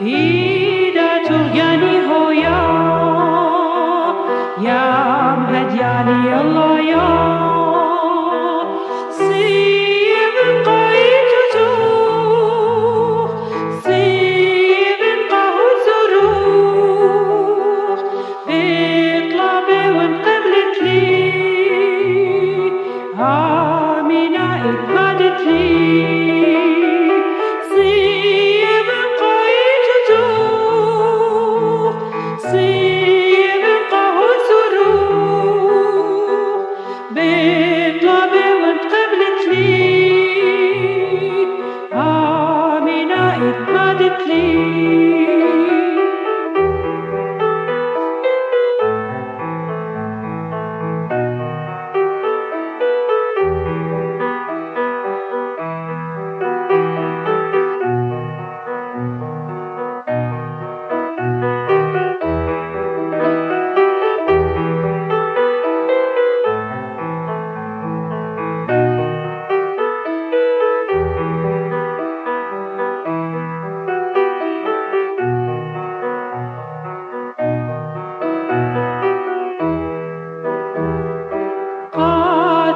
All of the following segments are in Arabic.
إذا تغياني هويا يا مهدياني الله يا سيب قايد تزوخ سيب قاهو زروخ بطلبي وانقبلت لي آمينة اتهدت لي سيب قايد تزوخ سيب قاهو زروخ بطلبي وانقبلت لي آمينة اتهدت لي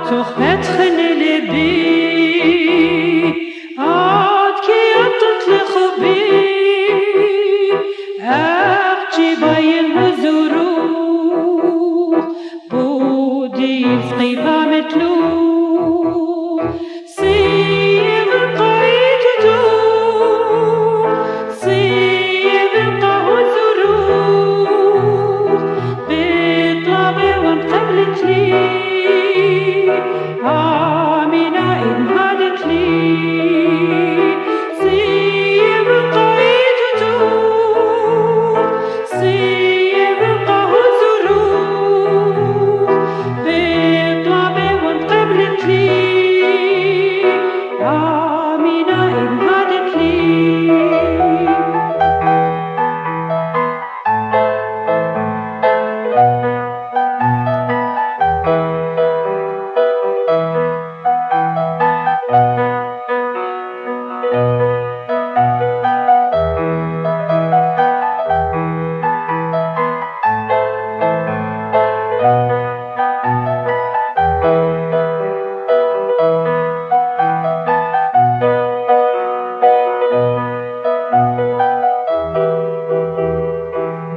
تخني لبي عاد كي تطلق بي أرجي باين هزروخ بودي سقيبا متلوخ سيب قايد دوخ سيب قاهو زروخ بطلبي وانقبلت لي آمينة انهدت لي سيب قايد دوخ سيب قاهو زروخ بطلبي وانقبلت لي آمينة انهدت لي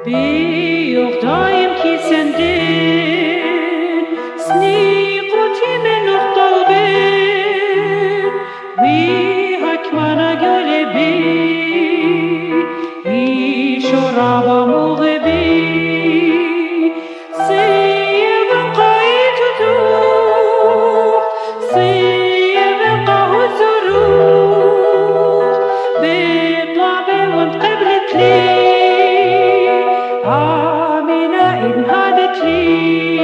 بيوغ دايم كي سندين سنيقوتي من الطلبين ويهك وانا قلبي إيشو رابا مغبي سيب قايد دوخ سيب قاهو زروخ بطلبي وانقبلت لي آمينة انهدت لي